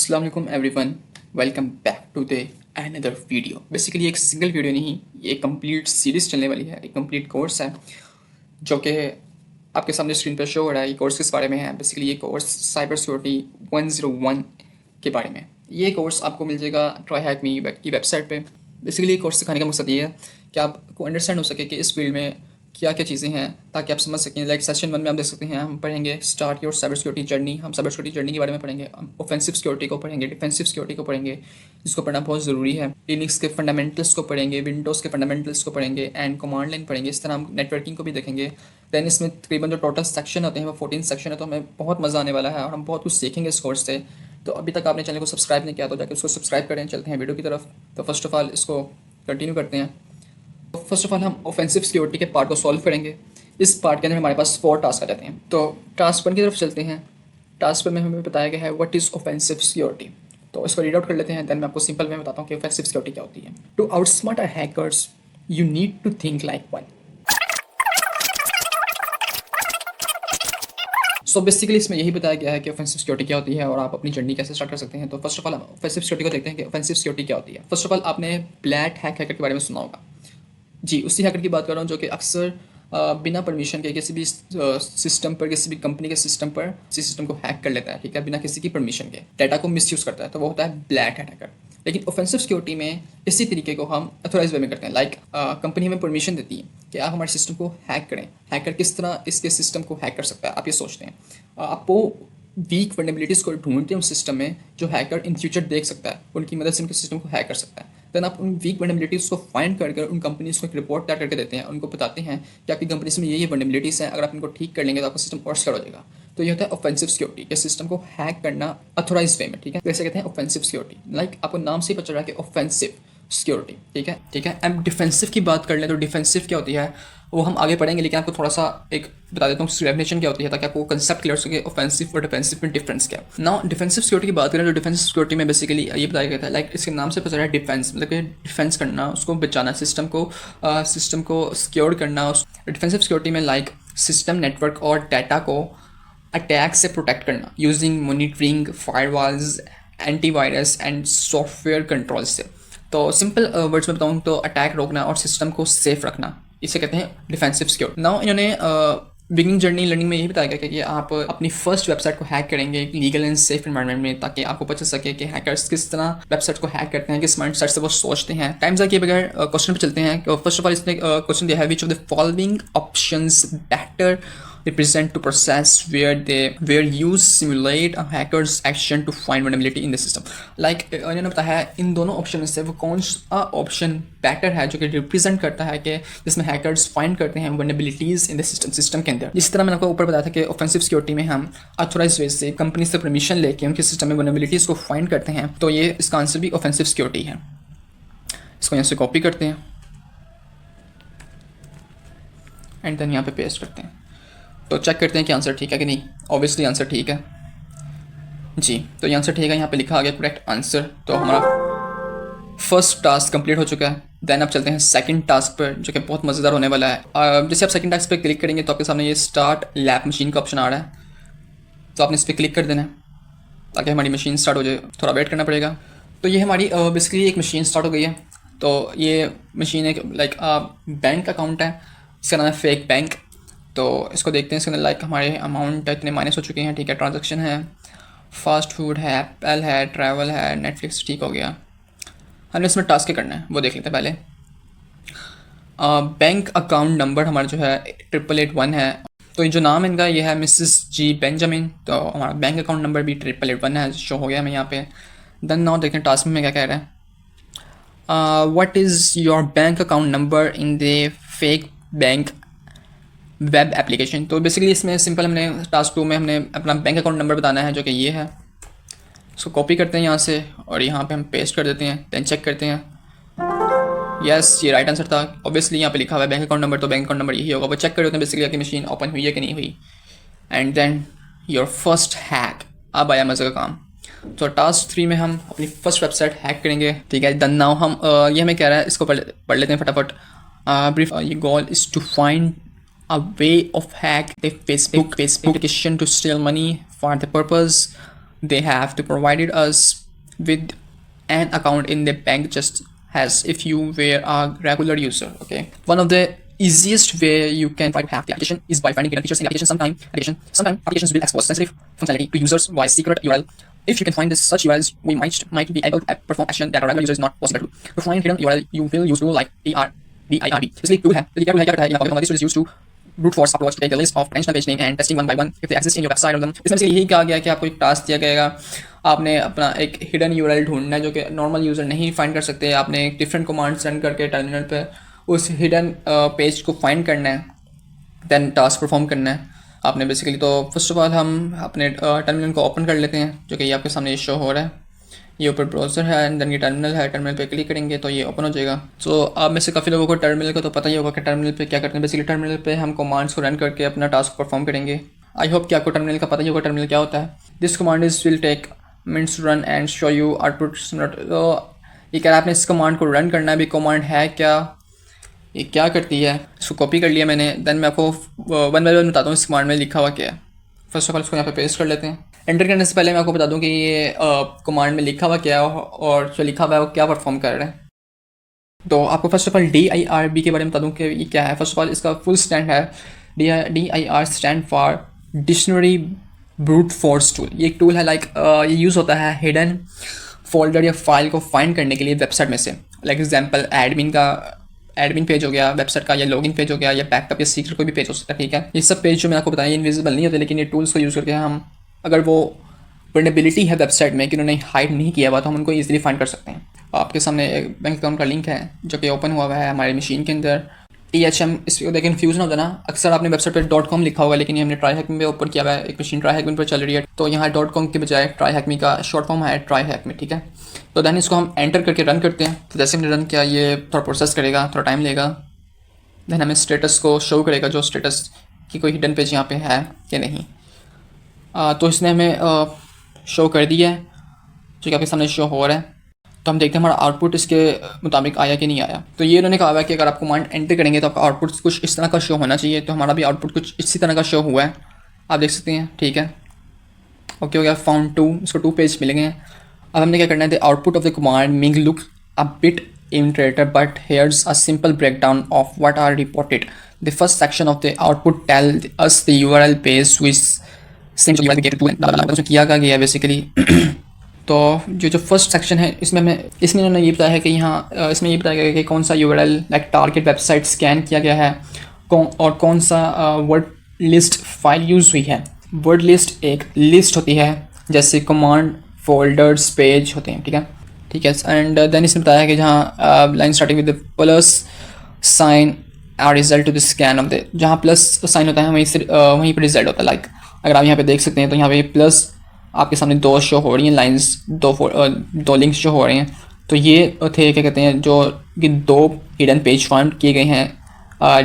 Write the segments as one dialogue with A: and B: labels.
A: अस्सलाम वालेकुम everyone, welcome back to the another video. Basically एक सिंगल वीडियो नहीं, ये एक कंप्लीट सीरीज़ चलने वाली है, एक कंप्लीट कोर्स है जो कि आपके सामने स्क्रीन पर शो हो रहा है। ये कोर्स किस बारे में है? बेसिकली ये कोर्स साइबर सिक्योरिटी 101 के बारे में। ये कोर्स आपको मिल जाएगा ट्राई हैक मी की वेबसाइट पे। बेसिकली ये कोर्स सिखाने का मकसद ये है कि आपको अंडरस्टैंड हो सके कि इस फील्ड में क्या क्या चीज़ें हैं, ताकि आप समझ सकें। लाइक सेशन 1 में आप देख सकते हैं, हम पढ़ेंगे start your cyber security journey. हम साइबर सिक्योरिटी जर्नी के बारे में पढ़ेंगे, हम ऑफेंसिव सिक्योरिटी को पढ़ेंगे, डिफेंसिव सिक्योरिटी को पढ़ेंगे, जिसको पढ़ना बहुत ज़रूरी है। लिनक्स के फंडामेंटल्स को पढ़ेंगे, विंडोज़ के फंडामेंटल्स को पढ़ेंगे एंड कमांड लाइन पढ़ेंगे। इस तरह हम नेटवर्किंग को भी देखेंगे। दैन इसमें तकरीबन जो टोटल सेक्शन होते हैं वो 14 सेक्शन है, तो हमें बहुत मज़ा आने वाला है और हम बहुत कुछ सीखेंगे इस कोर्स से। तो अभी तक आपने चैनल को सब्सक्राइब नहीं किया तो जाकर उसको सब्सक्राइब करें। चलते हैं वीडियो की तरफ। तो फर्स्ट ऑफ ऑल इसको कंटिन्यू करते हैं। फर्स्ट ऑफ ऑल हम ऑफेंसिव सिक्योरिटी के पार्ट को सॉल्व करेंगे। इस पार्ट के अंदर हमारे पास 4 टास्क आ जाते हैं। तो टास्क 1 की तरफ चलते हैं। टास्क 1 में हमें बताया गया है व्हाट इज़ ऑफेंसिव सिक्योरिटी। तो इसको रीड आउट कर लेते हैं, देन मैं आपको सिंपल में बताता हूँ कि ऑफेंसिव सिक्योरिटी क्या होती है। To outsmart hackers you need to think like one. So basically इसमें यही बताया गया है कि ऑफेंसिव सिक्योरिटी क्या होती है और आप अपनी जर्नी कैसे स्टार्ट कर सकते हैं। तो फर्स्ट ऑफ ऑल हम ऑफेंसिव सिक्योरिटी को देखते हैं कि ऑफेंसिव सिक्योरिटी क्या होती है। फर्स्ट ऑफ ऑल आपने ब्लैक हैकर के बारे में सुना होगा। जी, उसी हैकर की बात कर रहा हूँ जो कि अक्सर बिना परमिशन के किसी भी सिस्टम पर, किसी भी कंपनी के सिस्टम पर किसी सिस्टम को हैक कर लेता है, ठीक है, बिना किसी की परमिशन के डाटा को मिसयूज़ करता है। तो वो होता है ब्लैक हैकर। लेकिन ऑफेंसिव सिक्योरिटी में इसी तरीके को हम अथोराइज वे में करते हैं। लाइक कंपनी हमें परमिशन देती है कि आप हमारे सिस्टम को हैक करें। हैकर किस तरह इसके सिस्टम को हैक कर सकता है, आप ये सोचते हैं। आपको वीक वल्नरेबिलिटीज़ को ढूंढते हैं उस सिस्टम में जो हैकर इन फ्यूचर देख सकता है, उनकी मदद से उनके सिस्टम को हैक कर सकता है। देन आप उन वीक वल्नरेबिलिटीज़ को फाइंड कर उन कंपनीज़ को एक रिपोर्ट तैयार करके देते हैं, उनको बताते हैं कि आपकी कंपनीज में ये वल्नरेबिलिटीज़ हैं, अगर आप इनको ठीक कर लेंगे तो आपका सिस्टम और सिक्योर हो जाएगा। तो ये होता है ऑफेंसिव सिक्योरिटी, के सिस्टम को हैक करना अथोराइज वे में, ठीक है। जैसे कहते हैं ऑफेंसिव सिक्योरिटी। लाइक आपको नाम से ही पता चल रहा है कि ऑफेंसिव सिक्योरिटी, ठीक है, ठीक है। अब डिफेंसिव की बात कर लें तो डिफेंसिव क्या होती है वो हम आगे पढ़ेंगे, लेकिन आपको थोड़ा सा एक बता देता हूँ डेफिनेशन क्या होती है, ताकि आपको कंसेप्ट क्लियर हो सके ऑफेंसिव और डिफेंसिव में डिफरेंस क्या है। नाउ डिफेंसिव सिक्योरिटी की बात करें तो डिफेंसिव सिक्योरिटी में बेसिकली ये बताया गया था, लाइक इसके नाम से पता चला है डिफेंस, मतलब कि डिफेंस करना, उसको बचाना, सिस्टम को सिक्योर करना। डिफेंसिव सिक्योरिटी में लाइक सिस्टम, नेटवर्क और डाटा को अटैक से प्रोटेक्ट करना using monitoring, firewalls, antivirus and software control से। तो सिंपल वर्ड्स में बताऊँ तो अटैक रोकना और सिस्टम को सेफ रखना, इसे कहते हैं डिफेंसिव सिक्योरिटी। नाउ इन्होंने बिगिनिंग जर्नी लर्निंग में यही बताया गया कि आप अपनी फर्स्ट वेबसाइट को हैक करेंगे लीगल एंड सेफ एनवायरनमेंट में, ताकि आपको पता चल सके कि हैकर्स किस तरह वेबसाइट को हैक करते हैं, किस माइंडसेट से वो सोचते हैं। टाइम ज़ाया किए बगैर क्वेश्चन पे चलते हैं। फर्स्ट ऑफ ऑल इसने क्वेश्चन दिया है which of the following options better represent to process where use simulate a hacker's action to find vulnerability in the system। like इन्होंने बताया इन दोनों ऑप्शन में से वो कौन सा ऑप्शन बेटर है जो कि रिप्रेजेंट करता है कि जिसमें हैकर्स फाइंड करते हैं vulnerabilities in the सिस्टम के अंदर। जिस तरह मैंने आपको ऊपर बताया था कि ऑफेंसिव सिक्योरिटी में हम अथोराइज वे से कंपनी से परमिशन लेके उनके सिस्टम में vulnerabilities को फाइंड करते हैं, तो ये इसका आंसर भी ऑफेंसिव सिक्योरिटी है। इसको यहाँ से कॉपी करते हैं एंड देन यहाँ पे पेस्ट करते हैं। तो चेक करते हैं कि आंसर ठीक है कि नहीं। ऑब्वियसली आंसर ठीक है जी, तो ये आंसर ठीक है, यहाँ पे लिखा आ गया करेक्ट आंसर। तो हमारा फर्स्ट टास्क कंप्लीट हो चुका है। देन आप चलते हैं सेकंड टास्क पर, जो कि बहुत मज़ेदार होने वाला है। जैसे आप सेकंड टास्क पर क्लिक करेंगे तो आपके सामने ये स्टार्ट लैब मशीन का ऑप्शन आ रहा है, तो आपने इस पर क्लिक कर देना है ताकि हमारी मशीन स्टार्ट हो जाए। थोड़ा वेट करना पड़ेगा। तो ये हमारी बेसिकली एक मशीन स्टार्ट हो गई है। तो ये मशीन एक लाइक बैंक अकाउंट है, इसका नाम है फेक बैंक। तो इसको देखते हैं। इसके अंदर लाइक हमारे अमाउंट इतने माइनस हो चुके हैं, ठीक है। ट्रांजैक्शन है, फास्ट फूड है, एप्पल है, ट्रैवल है, नेटफ्लिक्स, ठीक हो गया। हमने इसमें टास्क करना है वो देख लेते हैं पहले। बैंक अकाउंट नंबर हमारा जो है 8881 है। तो ये जो नाम इनका ये है मिसेस जी बेंजामिन। तो हमारा बैंक अकाउंट नंबर भी 8881 है, शो हो गया हमें यहाँ पे। देन नाउ देखते हैं टास्क में क्या कह रहा है। What is your bank account number in the fake bank web application. तो बेसिकली इसमें सिंपल हमने टास्क 2 में हमने अपना बैंक अकाउंट नंबर बताना है जो कि ये है। इसको कॉपी करते हैं यहाँ से और यहाँ पे हम पेस्ट कर देते हैं। देन चेक करते हैं, यस ये राइट आंसर था। ऑब्वियसली यहाँ पे लिखा हुआ है बैंक अकाउंट नंबर, तो बैंक अकाउंट नंबर यही होगा। वो चेक कर देते हैं बेसिकली आपकी मशीन ओपन हुई है कि नहीं हुई। And then your first hack, अब आया मज़े का काम। तो टास्क 3 में हम अपनी फर्स्ट वेबसाइट हैक करेंगे, ठीक है। देन नाउ हम ये हमें कह रहा है, इसको पढ़ लेते हैं फटाफट। ब्रीफ ये goal is to find a way of hack the Facebook application to steal money for the purpose they have to provided us with an account in the bank just as if you were a regular user. Okay, one of the easiest way you can try to hack the application is by finding hidden features in the application. Sometimes applications will expose sensitive functionality to users via secret URL. If you can find such URLs, we might be able to perform action that a regular user is not possible to. To find hidden URL, you will use tool like DIRB. इसलिए tool है, तो क्या tool है, क्या करता है, this tool is used to brute force uploads to take a list of potential page name and testing one by one if they exist in your website or them. इसमें से यही कहा गया कि आपको एक टास्क दिया गया, आपने अपना एक हिडन यूआरएल ढूंढना है जो कि नॉर्मल यूज़र नहीं फाइंड कर सकते। आपने एक डिफरेंट कमांड्स रन करके टर्मिनल पे उस हिडन पेज को फाइंड करना है, देन टास्क परफॉर्म करना है आपने बेसिकली। तो फर्स्ट ऑफ ऑल हम अपने टर्मिनल को ओपन कर लेते हैं, जो कि ये आपके सामने शो हो रहा है। ये ऊपर ब्राउज़र है एंड देन ये टर्मिनल है, टर्मिनल पे क्लिक करेंगे तो ये ओपन हो जाएगा। सो आप में से काफ़ी लोगों को टर्मिनल का तो पता ही होगा कि टर्मिनल पे क्या करते हैं। बेसिकली टर्मिनल पे हम कमांड्स को रन करके अपना टास्क परफॉर्म करेंगे। आई होप कि आपको टर्मिनल का पता ही होगा टर्मिनल क्या होता है। This command is will take minutes to run and show you output. तो ये कह रहा है आपने इस कमांड को रन करना है। अभी कमांड है क्या, ये क्या करती है, इसको कॉपी कर लिया मैंने। देन मैं आपको वन बाय वन बताता हूँ इस कमांड में लिखा हुआ क्या है। फर्स्ट ऑफ ऑल इसको यहाँ पे पेस्ट कर लेते हैं। एंटर करने से पहले मैं आपको बता दूं कि ये कमांड में लिखा हुआ क्या है और जो लिखा हुआ है वो क्या परफॉर्म कर रहा है। तो आपको फर्स्ट ऑफ ऑल DIRB के बारे में बता दूं कि ये क्या है। फर्स्ट ऑफ ऑल इसका फुल स्टैंड है DIR stand for dictionary brute force tool. ये एक टूल है लाइक ये यूज़ होता है हिडन फोल्डर या फाइल को फाइंड करने के लिए वेबसाइट में से। लाइक एग्जाम्पल एडमिन पेज हो गया वेबसाइट का, या लॉगिन पेज हो गया, या बैकअप या सीक्रेट कोई भी पेज हो सकता है। ठीक है, ये सब पेज जो मैं आपको बताया इनविजिबल नहीं होते, लेकिन ये टूल्स को यूज़ करके हम अगर वो वल्नरेबिलिटी है वेबसाइट में कि उन्होंने हाइड नहीं किया हुआ तो हम उनको ईजिली फाइंड कर सकते हैं। आपके सामने एक बैंक अकाउंट का लिंक है जो कि ओपन हुआ हुआ है हमारे मशीन के अंदर। THM इसको देखें कन्फ्यूज ना हो जाना। अक्सर आपने वेबसाइट पर .com लिखा होगा, लेकिन ये हमने ट्राई हैकमी पे ऊपर किया हुआ है। एक मशीन ट्राई हैकमी पर चल रही है, तो यहाँ .com के बजाय ट्राई हैकमी का शॉर्ट फॉर्म है ट्राई हैकमी। ठीक है, तो दैन इसको हम एंटर करके रन करते हैं। तो जैसे हमने रन किया ये थोड़ा प्रोसेस करेगा, थोड़ा टाइम लेगा। दैन हमें स्टेटस को शो करेगा, जो स्टेटस की कोई हिडन पेज यहाँ पे है या नहीं। तो इसने हमें शो कर दिया है जो कि आपके सामने शो हो रहा है। तो हम देखते हैं हमारा आउटपुट इसके मुताबिक आया कि नहीं आया। तो ये उन्होंने कहा है कि अगर आप कमांड एंटर करेंगे तो आपका आउटपुट कुछ इस तरह का शो होना चाहिए। तो हमारा भी आउटपुट कुछ इसी तरह का शो हुआ है, आप देख सकते हैं। ठीक है, ओके हो गया। फाउंड 2, इसको 2 पेज मिल गए हैं। अब हमने क्या करना है, the output of the command make look a bit intricate but here's a simple breakdown of what are reported. The first section of the output tell us the URL page which उसमें किया गया है basically. तो जो first section है इसमें इन्होंने ये बताया है कि यहाँ इसमें ये बताया गया है कि कौन सा URL like target website scan किया गया है और कौन सा वर्ड लिस्ट फाइल यूज़ हुई है। वर्ड लिस्ट एक लिस्ट होती है जैसे कमांड फोल्डर्स पेज होते हैं। ठीक है एंड देन इसने बताया है कि जहाँ line starting with plus sign are result to the scan of the, जहाँ प्लस साइन होता है वहीं पर रिजल्ट होता है। लाइक अगर आप यहाँ पे देख सकते हैं तो यहाँ पे प्लस आपके सामने 2 शो हो रही हैं लाइंस, 2 लिंक्स जो हो रहे हैं। तो ये थे क्या कहते हैं, जो कि 2 हिडन पेज फाइंड किए गए हैं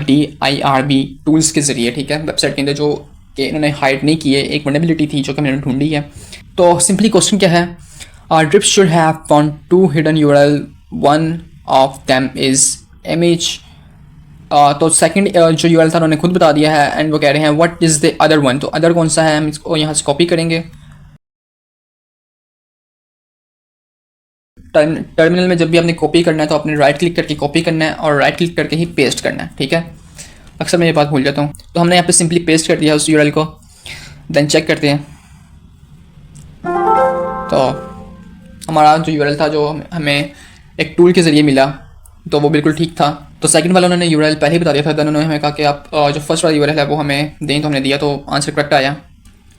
A: DIRB टूल्स के ज़रिए। ठीक है, वेबसाइट के अंदर जो कि इन्होंने हाइड नहीं किए, एक वल्नरेबिलिटी थी जो कि मैंने ढूंढी है। तो सिंपली क्वेश्चन क्या है, drip should have found 2 hidden URL, one of them is image. तो सेकंड जो URL था उन्होंने खुद बता दिया है एंड वो कह रहे हैं what is the other one. तो अदर कौन सा है, हम इसको यहाँ से कॉपी करेंगे। टर्मिनल में जब भी आपने कॉपी करना है तो आपने राइट क्लिक करके कॉपी करना है और राइट क्लिक करके ही पेस्ट करना है। ठीक है, अक्सर मैं ये बात भूल जाता हूँ। तो हमने यहाँ पे सिंपली पेस्ट कर दिया उस URL को। देन चेक करते हैं तो हमारा जो URL था जो हमें एक टूल के ज़रिए मिला तो वो बिल्कुल ठीक था। तो सेकंड वाला उन्होंने URL पहले ही बता दिया था। देन उन्होंने हमें कहा कि आप जो फर्स्ट वाला URL है वो हमें दें, तो हमने दिया तो आंसर करेक्ट आया।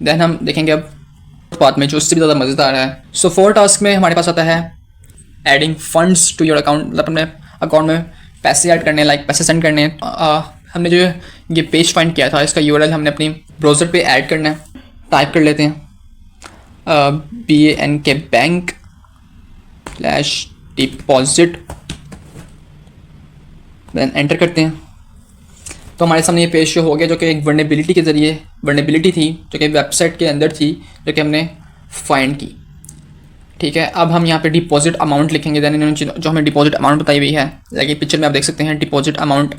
A: देन हम देखेंगे अब बात में जो उससे भी ज़्यादा मज़ेदार है। सो 4 टास्क में हमारे पास आता है adding funds to your account, मतलब अपने अकाउंट में पैसे ऐड करने, लाइक पैसे सेंड करने। हमने जो ये पेज फाइंड किया था इसका URL हमने अपनी ब्राउज़र पे ऐड करना है। टाइप कर लेते हैं BANK बैंक/डिपॉजिट, देन एंटर करते हैं। तो हमारे सामने ये पेज शो हो गया जो कि एक वल्नरेबिलिटी के ज़रिए वल्नरेबिलिटी थी जो कि वेबसाइट के अंदर थी जो कि हमने फाइंड की। ठीक है, अब हम यहाँ पे डिपॉजिट अमाउंट लिखेंगे। देन इन्होंने जो हमें डिपॉजिट अमाउंट बताई हुई है, लाइक पिक्चर में आप देख सकते हैं डिपॉजिट अमाउंट,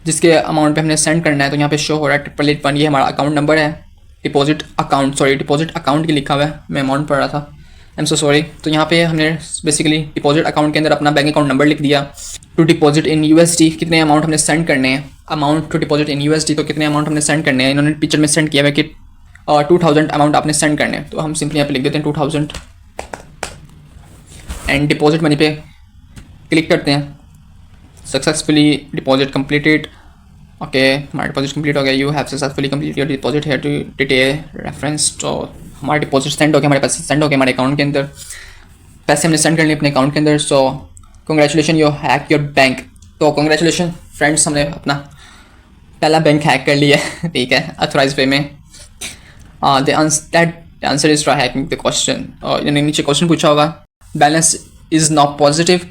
A: जिसके अमाउंट पे हमने सेंड करना है। तो यहाँ पे शो हो रहा है 888, ये हमारा अकाउंट नंबर है। डिपॉजिट अकाउंट की लिखा हुआ है, मैं अमाउंट पढ़ रहा था। Am so sorry. तो यहाँ पे हमने बेसिकली डिपॉजिट अकाउंट के अंदर अपना बैंक अकाउंट नंबर लिख दिया। टू डिपॉजिट इन यूएसडी कितने अमाउंट हमने सेंड करने हैं, amount to deposit in USD, तो कितने अमाउंट हमने सेंड करने हैं। इन्होंने पिक्चर में सेंड किया हुआ कि 2000 अमाउंट आपने सेंड करने हैं। तो हम सिंपली यहाँ पे लिख देते हैं 2000 एंड डिपॉजिट मनी पे क्लिक करते हैं। Successfully deposit completed. ओके, हमारा डिपॉजिट कंप्लीट हो गया। You have successfully complete your deposit here to detail reference. तो हमारा डिपॉजिट सेंड हो गया, हमारे पैसे सेंड हो गए हमारे अकाउंट के अंदर। पैसे हमने सेंड कर लिए अपने अकाउंट के अंदर। So congratulation you hack your bank. तो कंग्रेचुलेशन फ्रेंड्स, हमने अपना पहला बैंक हैक कर लिया है। ठीक है, अथोराइज वे में। The answer is try hacking the question. और यानी नीचे क्वेश्चन पूछा होगा, बैलेंस इज नॉट पॉजिटिव।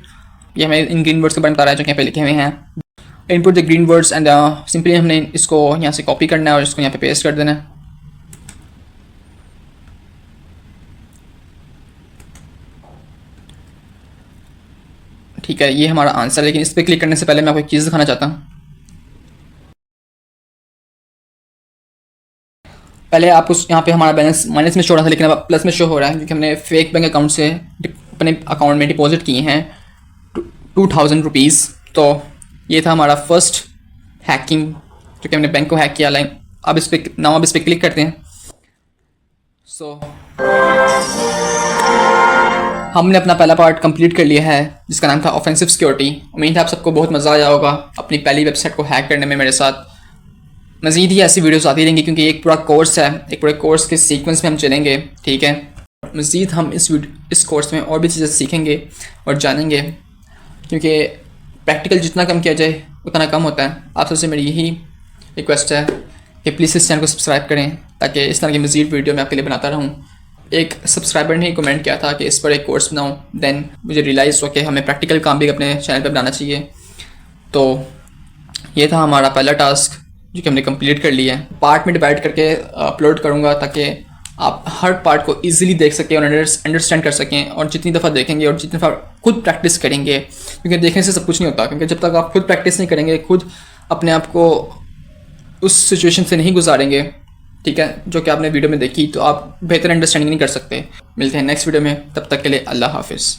A: ये हमें इन ग्रीन वर्ड्स के बारे में बता रहा है जो यहाँ पे लिखे हुए हैं। Input the green words and simply हमने इसको यहाँ से कॉपी करना है और इसको यहाँ पे पेस्ट कर देना है। ठीक है, ये हमारा आंसर है। लेकिन इस पर क्लिक करने से पहले मैं आपको एक चीज़ दिखाना चाहता हूँ। पहले आप उस यहाँ पे हमारा बैलेंस माइनस में शो हो रहा था, लेकिन अब प्लस में शो हो रहा है क्योंकि हमने फेक बैंक अकाउंट से अपने अकाउंट में डिपॉजिट किए हैं 2000 रुपीज़। तो ये था हमारा फर्स्ट हैकिंग, जो कि हमने बैंक को हैक किया। लाइन अब इस पर क्लिक करते हैं। सो हमने अपना पहला पार्ट कंप्लीट कर लिया है, जिसका नाम था ऑफेंसिव सिक्योरिटी। उम्मीद है आप सबको बहुत मज़ा आया होगा अपनी पहली वेबसाइट को हैक करने में मेरे साथ। मज़ीद ही ऐसी वीडियोस आती रहेंगी क्योंकि एक पूरा कोर्स है, एक पूरे कोर्स के सीक्वेंस में हम चलेंगे। ठीक है, मज़ीद हम इस कोर्स में और भी चीज़ें सीखेंगे और जानेंगे, क्योंकि प्रैक्टिकल जितना कम किया जाए उतना कम होता है। आप सबसे मेरी यही रिक्वेस्ट है कि प्लीज़ इस चैनल को सब्सक्राइब करें ताकि इस तरह की मज़ीद वीडियो मैं आपके लिए बनाता रहूँ। एक सब्सक्राइबर ने कमेंट किया था कि इस पर एक कोर्स बनाऊँ, देन मुझे रियलाइज़ हुआ कि हमें प्रैक्टिकल काम भी अपने चैनल पर बनाना चाहिए। तो ये था हमारा पहला टास्क जो कि हमने कंप्लीट कर लिया है। पार्ट में डिवाइड करके अपलोड करूँगा ताकि आप हर पार्ट को इजीली देख सकें और अंडरस्टैंड कर सकें। और जितनी दफ़ा देखेंगे और जितनी दफ़ा खुद प्रैक्टिस करेंगे, क्योंकि देखने से सब कुछ नहीं होता, क्योंकि जब तक आप खुद प्रैक्टिस नहीं करेंगे, खुद अपने आप को उस सिचुएशन से नहीं गुजारेंगे, ठीक है, जो कि आपने वीडियो में देखी, तो आप बेहतर अंडरस्टैंडिंग नहीं कर सकते। मिलते हैं नेक्स्ट वीडियो में, तब तक के लिए अल्लाह हाफिज़।